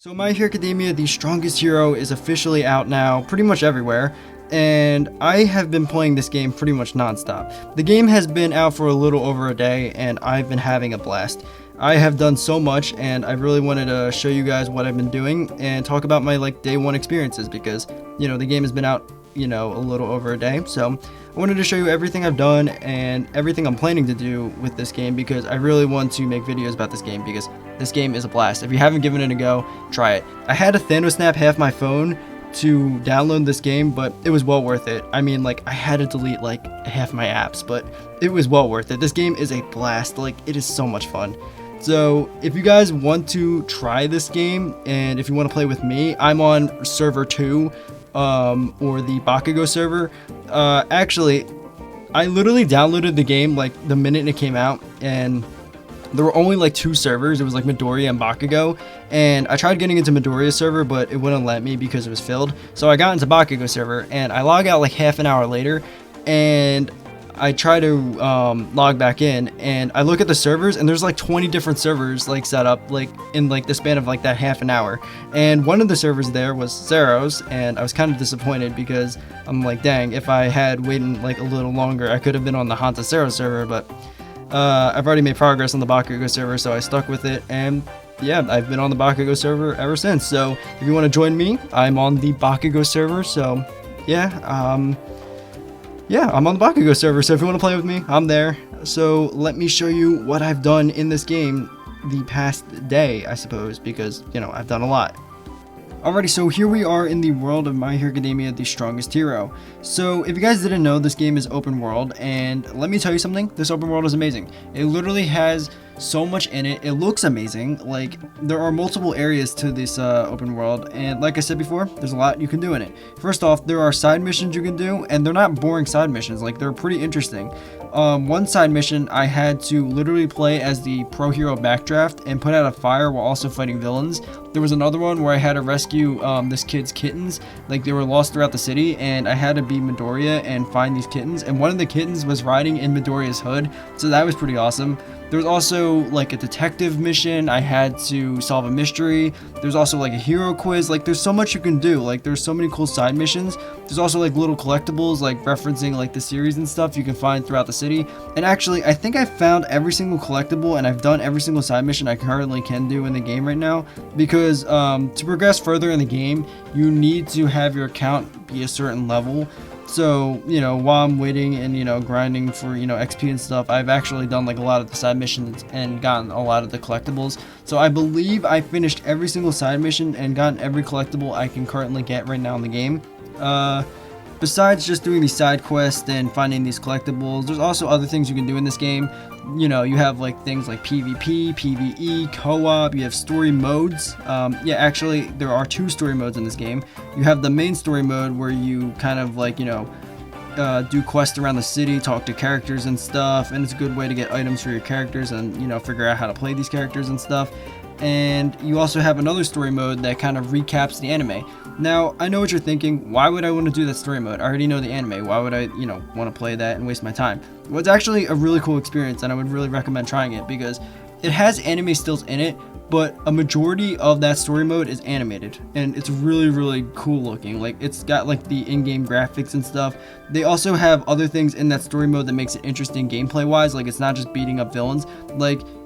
So My Hero Academia, The Strongest Hero, is officially out now pretty much everywhere, and I have been playing this game pretty much non-stop. The game has been out for a little over a day, and I've been having a blast. I have done so much, and I really wanted to show you guys what I've been doing and talk about my day one experiences because, the game has been out, a little over a day. So I wanted to show you everything I've done and everything I'm planning to do with this game because I really want to make videos about this game because this game is a blast. If you haven't given it a go, try it. I had to Thanos snap half my phone to download this game, but it was well worth it. I mean, I had to delete half my apps, but it was well worth it. This game is a blast. It is so much fun. So if you guys want to try this game and if you want to play with me, I'm on server 2 or the Bakugo server. Actually, I literally downloaded the game the minute it came out, and there were only 2 servers. It was Midoriya and Bakugo, and I tried getting into Midoriya's server, but it wouldn't let me because it was filled. So I got into Bakugo server, and I log out half an hour later, and I try to log back in, and I look at the servers, and there's 20 different servers set up in the span of that half an hour. And one of the servers there was Zero's, and I was kind of disappointed because I'm dang, if I had waited a little longer, I could have been on the Hanta Zero server, but I've already made progress on the Bakugo server, so I stuck with it, and yeah, I've been on the Bakugo server ever since. So if you want to join me, I'm on the Bakugo server. So yeah, I'm on the Bakugo server. So if you want to play with me, I'm there. So let me show you what I've done in this game the past day, I suppose, because I've done a lot. Alrighty, so here we are in the world of My Hero Academia, The Strongest Hero. So if you guys didn't know, this game is open world, and let me tell you something, this open world is amazing. It literally has so much in it. It looks amazing. There are multiple areas to this open world, and like I said before, there's a lot you can do in it. First off, there are side missions you can do, and they're not boring side missions. They're pretty interesting. One side mission, I had to literally play as the pro hero backdraft and put out a fire while also fighting villains. There was another one where I had to rescue this kid's kittens. They were lost throughout the city, and I had to be Midoriya and find these kittens, and one of the kittens was riding in Midoriya's hood, so that was pretty awesome. There was also a detective mission. I had to solve a mystery. There's also a hero quiz. There's so much you can do. There's so many cool side missions. There's also little collectibles referencing the series and stuff you can find throughout the city. And actually, I think I found every single collectible, and I've done every single side mission I currently can do in the game right now, because to progress further in the game, you need to have your account be a certain level. So, while I'm waiting and, grinding for, XP and stuff, I've actually done a lot of the side missions and gotten a lot of the collectibles. So I believe I finished every single side mission and gotten every collectible I can currently get right now in the game. Besides just doing these side quests and finding these collectibles, there's also other things you can do in this game. You have things like PvP, PvE, co-op, you have story modes. Yeah, actually there are 2 story modes in this game. You have the main story mode where you kind of do quests around the city, talk to characters and stuff, and it's a good way to get items for your characters and figure out how to play these characters and stuff. And you also have another story mode that kind of recaps the anime. Now, I know what you're thinking, why would I want to do that story mode? I already know the anime, why would I, want to play that and waste my time? Well, it's actually a really cool experience, and I would really recommend trying it because it has anime stills in it, but a majority of that story mode is animated, and it's really, really cool looking. It's got the in-game graphics and stuff. They also have other things in that story mode that makes it interesting gameplay wise. It's not just beating up villains.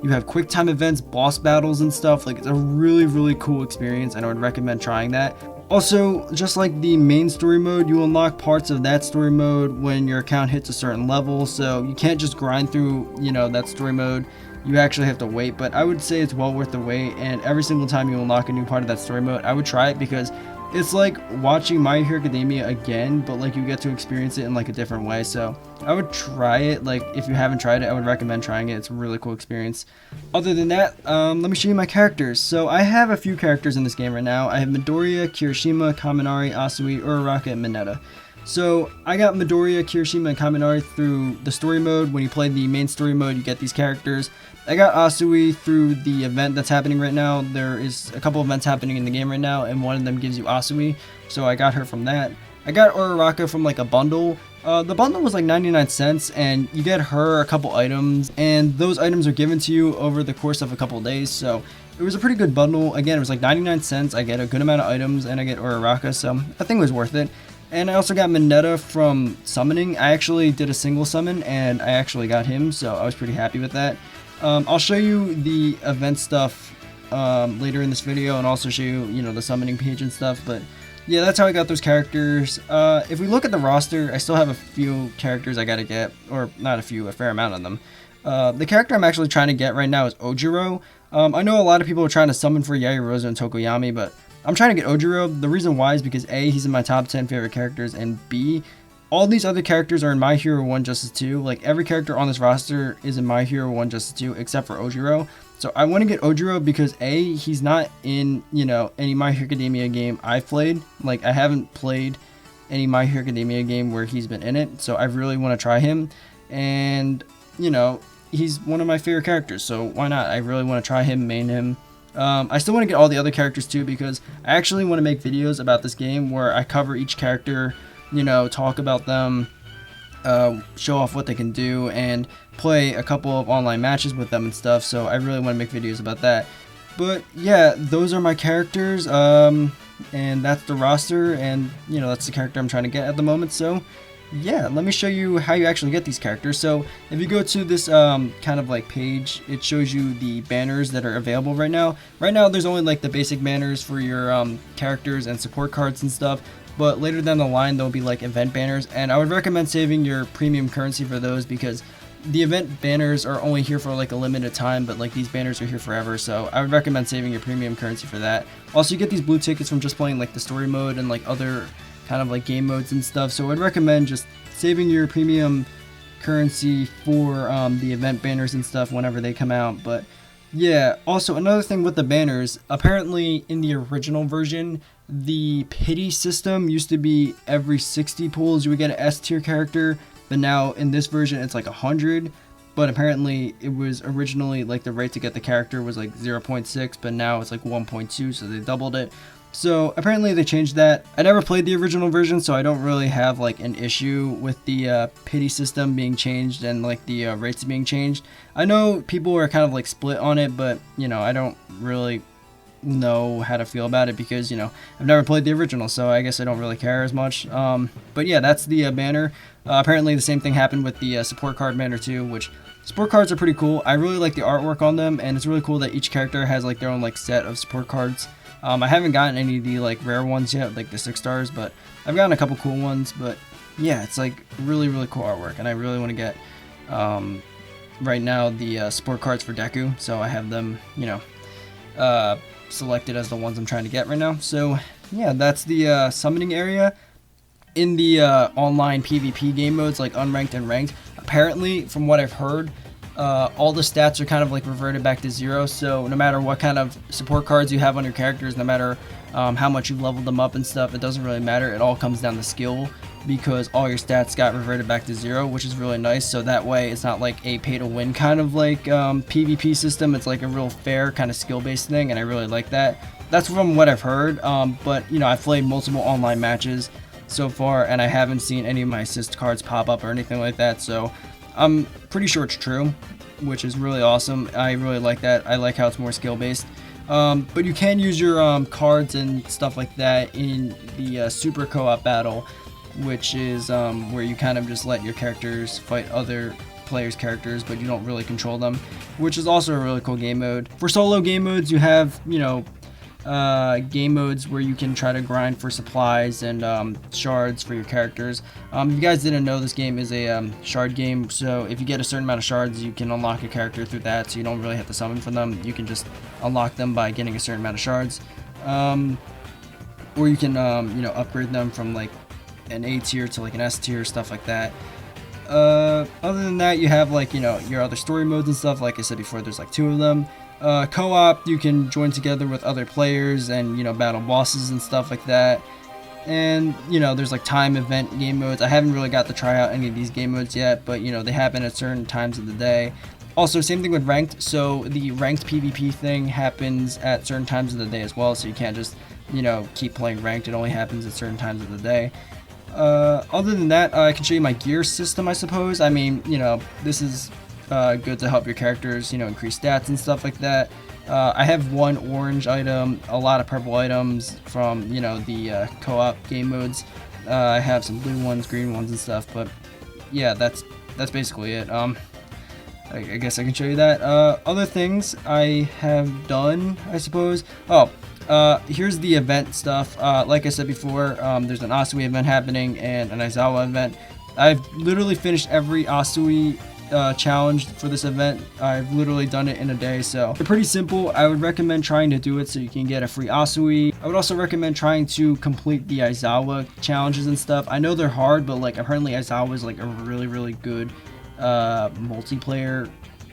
You have quick time events, boss battles and stuff. It's a really, really cool experience, and I would recommend trying that. Also, just like the main story mode, you unlock parts of that story mode when your account hits a certain level, so you can't just grind through, that story mode. You actually have to wait, but I would say it's well worth the wait, and every single time you unlock a new part of that story mode, I would try it because it's like watching My Hero Academia again, but you get to experience it in a different way. So I would try it. If you haven't tried it, I would recommend trying it. It's a really cool experience. Other than that, let me show you my characters. So I have a few characters in this game right now. I have Midoriya, Kirishima, Kaminari, Asui, Uraraka, and Mineta. So I got Midoriya, Kirishima, and Kaminari through the story mode. When you play the main story mode, you get these characters. I got Asui through the event that's happening right now. There is a couple events happening in the game right now, and one of them gives you Asui, so I got her from that. I got Uraraka from a bundle. The bundle was 99 cents, and you get her a couple items, and those items are given to you over the course of a couple days, so it was a pretty good bundle. Again, it was like 99 cents. I get a good amount of items, and I get Uraraka, so I think it was worth it. And I also got Mineta from summoning. I actually did a single summon, and I actually got him, so I was pretty happy with that. I'll show you the event stuff later in this video, and also show you, you know, the summoning page and stuff, but yeah, that's how I got those characters. If we look at the roster, I still have a few characters I gotta get, or not a few, a fair amount of them. The character I'm actually trying to get right now is Ojiro. I know a lot of people are trying to summon for Yaoyorozu and Tokoyami, but I'm trying to get Ojiro. The reason why is because A, he's in my top 10 favorite characters, and B, all these other characters are in My Hero 1 Justice 2. Like, every character on this roster is in My Hero 1 Justice 2, except for Ojiro. So I want to get Ojiro because A, he's not in, you know, any My Hero Academia game I've played. Like, I haven't played any My Hero Academia game where he's been in it, so I really want to try him. And, you know, he's one of my favorite characters, so why not? I really want to try him, main him. I still want to get all the other characters too, because I actually want to make videos about this game where I cover each character, you know, talk about them, show off what they can do, and play a couple of online matches with them and stuff, so I really want to make videos about that. But yeah, those are my characters, and that's the roster, and you know, that's the character I'm trying to get at the moment. So yeah, let me show you how you actually get these characters. So if you go to this kind of like page, it shows you the banners that are available right now. Right now there's only like the basic banners for your characters and support cards and stuff, but later down the line there'll be like event banners, and I would recommend saving your premium currency for those, because the event banners are only here for like a limited time, but like these banners are here forever, so I would recommend saving your premium currency for that. Also, you get these blue tickets from just playing like the story mode and like other kind of like game modes and stuff, so I'd recommend just saving your premium currency for the event banners and stuff whenever they come out. But yeah, also another thing with the banners, apparently in the original version, the pity system used to be every 60 pulls you would get an S tier character, but now in this version it's like 100. But apparently it was originally like the rate to get the character was like 0.6, but now it's like 1.2, so they doubled it. So apparently they changed that. I never played the original version, so I don't really have like an issue with the pity system being changed and like the rates being changed. I know people are kind of like split on it, but you know, I don't really know how to feel about it because, you know, I've never played the original, so I guess I don't really care as much. But yeah, that's the banner. Apparently the same thing happened with the support card banner too, which support cards are pretty cool. I really like the artwork on them, and it's really cool that each character has like their own like set of support cards. I haven't gotten any of the like rare ones yet, like the 6 stars, but I've gotten a couple cool ones. But yeah, it's like really cool artwork, and I really want to get right now the support cards for Deku, so I have them, you know, selected as the ones I'm trying to get right now. So yeah, that's the summoning area. In the online PvP game modes like unranked and ranked, apparently from what I've heard, all the stats are kind of like reverted back to 0, so no matter what kind of support cards you have on your characters, no matter how much you've leveled them up and stuff, it doesn't really matter. It all comes down to skill, because all your stats got reverted back to 0, which is really nice. So that way it's not like a pay to win kind of like PvP system. It's like a real fair kind of skill based thing, and I really like that. That's from what I've heard, but you know, I've played multiple online matches so far, and I haven't seen any of my assist cards pop up or anything like that, so I'm pretty sure it's true, which is really awesome. I really like that. I like how it's more skill based. But you can use your cards and stuff like that in the super co-op battle, which is where you kind of just let your characters fight other players' characters, but you don't really control them, which is also a really cool game mode. For solo game modes, you have, you know, game modes where you can try to grind for supplies and shards for your characters. If you guys didn't know, this game is a shard game, so if you get a certain amount of shards, you can unlock a character through that, so you don't really have to summon for them. You can just unlock them by getting a certain amount of shards, or you can you know, upgrade them from like an A tier to like an S tier, stuff like that. Other than that, you have like, you know, your other story modes and stuff. Like I said before, there's like 2 of them. Co-op, you can join together with other players and, you know, battle bosses and stuff like that. And, you know, there's like time event game modes. I haven't really got to try out any of these game modes yet, but, you know, they happen at certain times of the day. Also, same thing with ranked. So the ranked PvP thing happens at certain times of the day as well, so you can't just, you know, keep playing ranked. It only happens at certain times of the day. Other than that, I can show you my gear system, I suppose. I mean, you know, this is good to help your characters, you know, increase stats and stuff like that. I have one orange item, a lot of purple items from, you know, the co-op game modes. I have some blue ones, green ones, and stuff. But yeah, that's basically it. I guess I can show you that. Other things I have done, I suppose. Oh, here's the event stuff. Like I said before, there's an Asui event happening and an Aizawa event. I've literally finished every Asui challenge for this event. I've literally done it in a day, so they're pretty simple. I would recommend trying to do it so you can get a free Asui. I would also recommend trying to complete the Aizawa challenges and stuff. I know they're hard, but like apparently Aizawa is like a really good multiplayer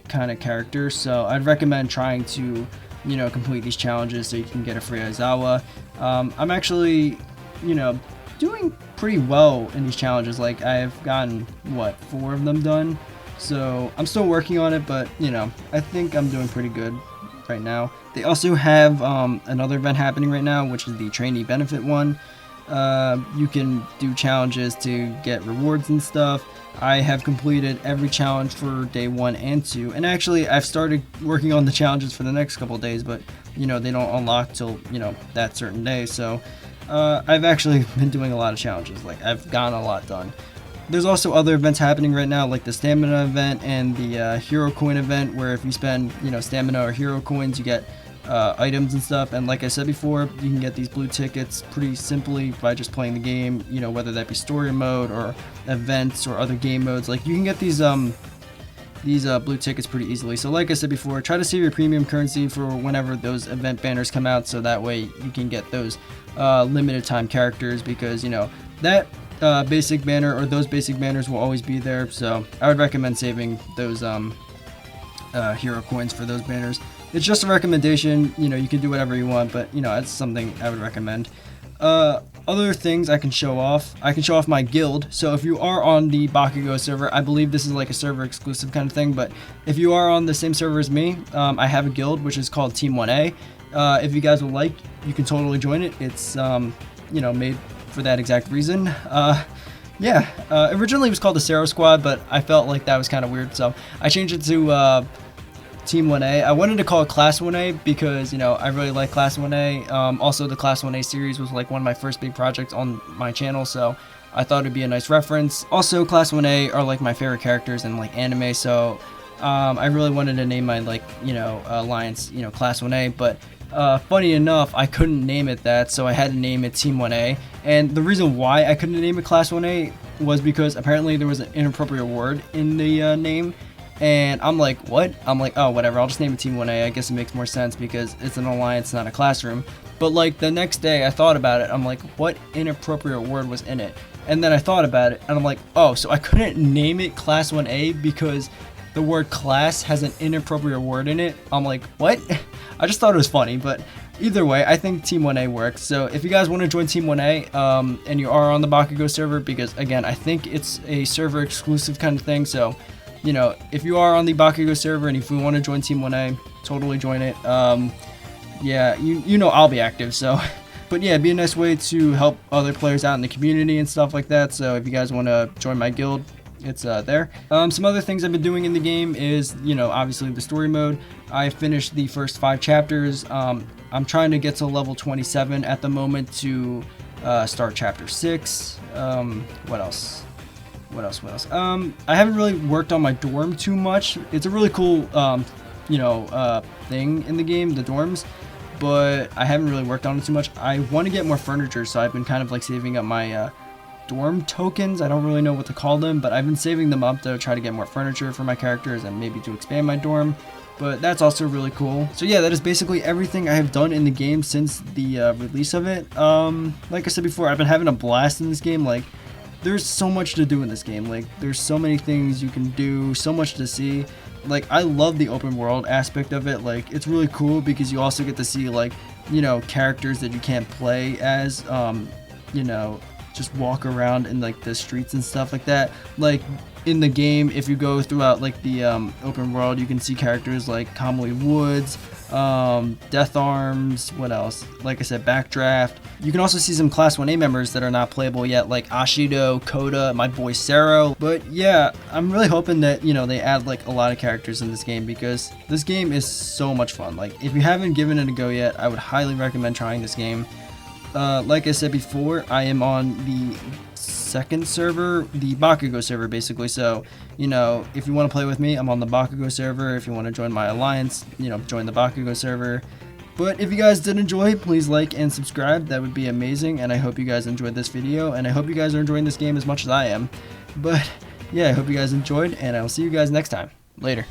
kind of character, so I'd recommend trying to, you know, complete these challenges so you can get a free Aizawa. I'm actually, you know, doing pretty well in these challenges. Like I've gotten what, 4 of them done, so I'm still working on it, but you know, I think I'm doing pretty good right now. They also have another event happening right now, which is the trainee benefit one. You can do challenges to get rewards and stuff. I have completed every challenge for day 1 and 2, and actually I've started working on the challenges for the next couple days, but you know, they don't unlock till, you know, that certain day. So I've actually been doing a lot of challenges. Like I've gotten a lot done. There's also other events happening right now, like the stamina event and the hero coin event, where if you spend, you know, stamina or hero coins, you get items and stuff. And like I said before, you can get these blue tickets pretty simply by just playing the game, you know, whether that be story mode or events or other game modes. Like you can get these blue tickets pretty easily. So like I said before, try to save your premium currency for whenever those event banners come out, so that way you can get those limited time characters, because you know that basic banner or those basic banners will always be there. So I would recommend saving those hero coins for those banners. It's just a recommendation, you know, you can do whatever you want, but you know, it's something I would recommend. Other things I can show off my guild. So if you are on the Bakugo server, I believe this is like a server exclusive kind of thing, but if you are on the same server as me, I have a guild which is called Team 1A. If you guys would like, you can totally join it. It's you know, made for that exact reason. Originally it was called the Sero Squad, but I felt like that was kind of weird, so I changed it to Team 1A. I wanted to call it Class 1A because, you know, I really like Class 1A. Also, the Class 1A series was like one of my first big projects on my channel, so I thought it'd be a nice reference. Also, Class 1A are like my favorite characters in like anime, so I really wanted to name my, like, you know, alliance, you know, Class 1A, but funny enough, I couldn't name it that, so I had to name it Team 1A. And the reason why I couldn't name it Class 1A was because apparently there was an inappropriate word in the name. And I'm like, what? I'm like, oh, whatever, I'll just name it Team 1A. I guess it makes more sense because it's an alliance, not a classroom. But like the next day I thought about it. I'm like, what inappropriate word was in it? And then I thought about it and I'm like, oh, so I couldn't name it Class 1A because the word class has an inappropriate word in it. I'm like, what? I just thought it was funny, but either way, I think Team 1A works. So if you guys want to join Team 1A, and you are on the Bakugo server, because again, I think it's a server exclusive kind of thing, so you know, if you are on the Bakugo server and if you want to join Team 1A, totally join it. Yeah, you know I'll be active, so. But yeah, it'd be a nice way to help other players out in the community and stuff like that. So if you guys want to join my guild, it's there. Some other things I've been doing in the game is, you know, obviously the story mode. I finished the first 5 chapters. I'm trying to get to level 27 at the moment to start chapter 6. What else? I haven't really worked on my dorm too much. It's a really cool, you know, thing in the game, the dorms, but I haven't really worked on it too much. I want to get more furniture, so I've been kind of like saving up my dorm tokens. I don't really know what to call them, but I've been saving them up to try to get more furniture for my characters and maybe to expand my dorm. But that's also really cool. So yeah, that is basically everything I have done in the game since the release of it. Like I said before, I've been having a blast in this game. Like, there's so much to do in this game. Like, there's so many things you can do, so much to see. Like, I love the open world aspect of it. Like, it's really cool because you also get to see, like, you know, characters that you can't play as, you know, just walk around in like the streets and stuff like that. Like in the game, if you go throughout like the open world, you can see characters like Kamui Woods, Death Arms, what else? Like I said, Backdraft. You can also see some Class 1A members that are not playable yet, like Ashido, Koda, my boy Sero. But yeah, I'm really hoping that, you know, they add like a lot of characters in this game, because this game is so much fun. Like, if you haven't given it a go yet, I would highly recommend trying this game. Like I said before, I am on the second server, the Bakugo server, basically. So, you know, if you want to play with me, I'm on the Bakugo server. If you want to join my alliance, you know, join the Bakugo server. But if you guys did enjoy, please like and subscribe. That would be amazing. And I hope you guys enjoyed this video, and I hope you guys are enjoying this game as much as I am. But yeah, I hope you guys enjoyed, and I will see you guys next time. Later.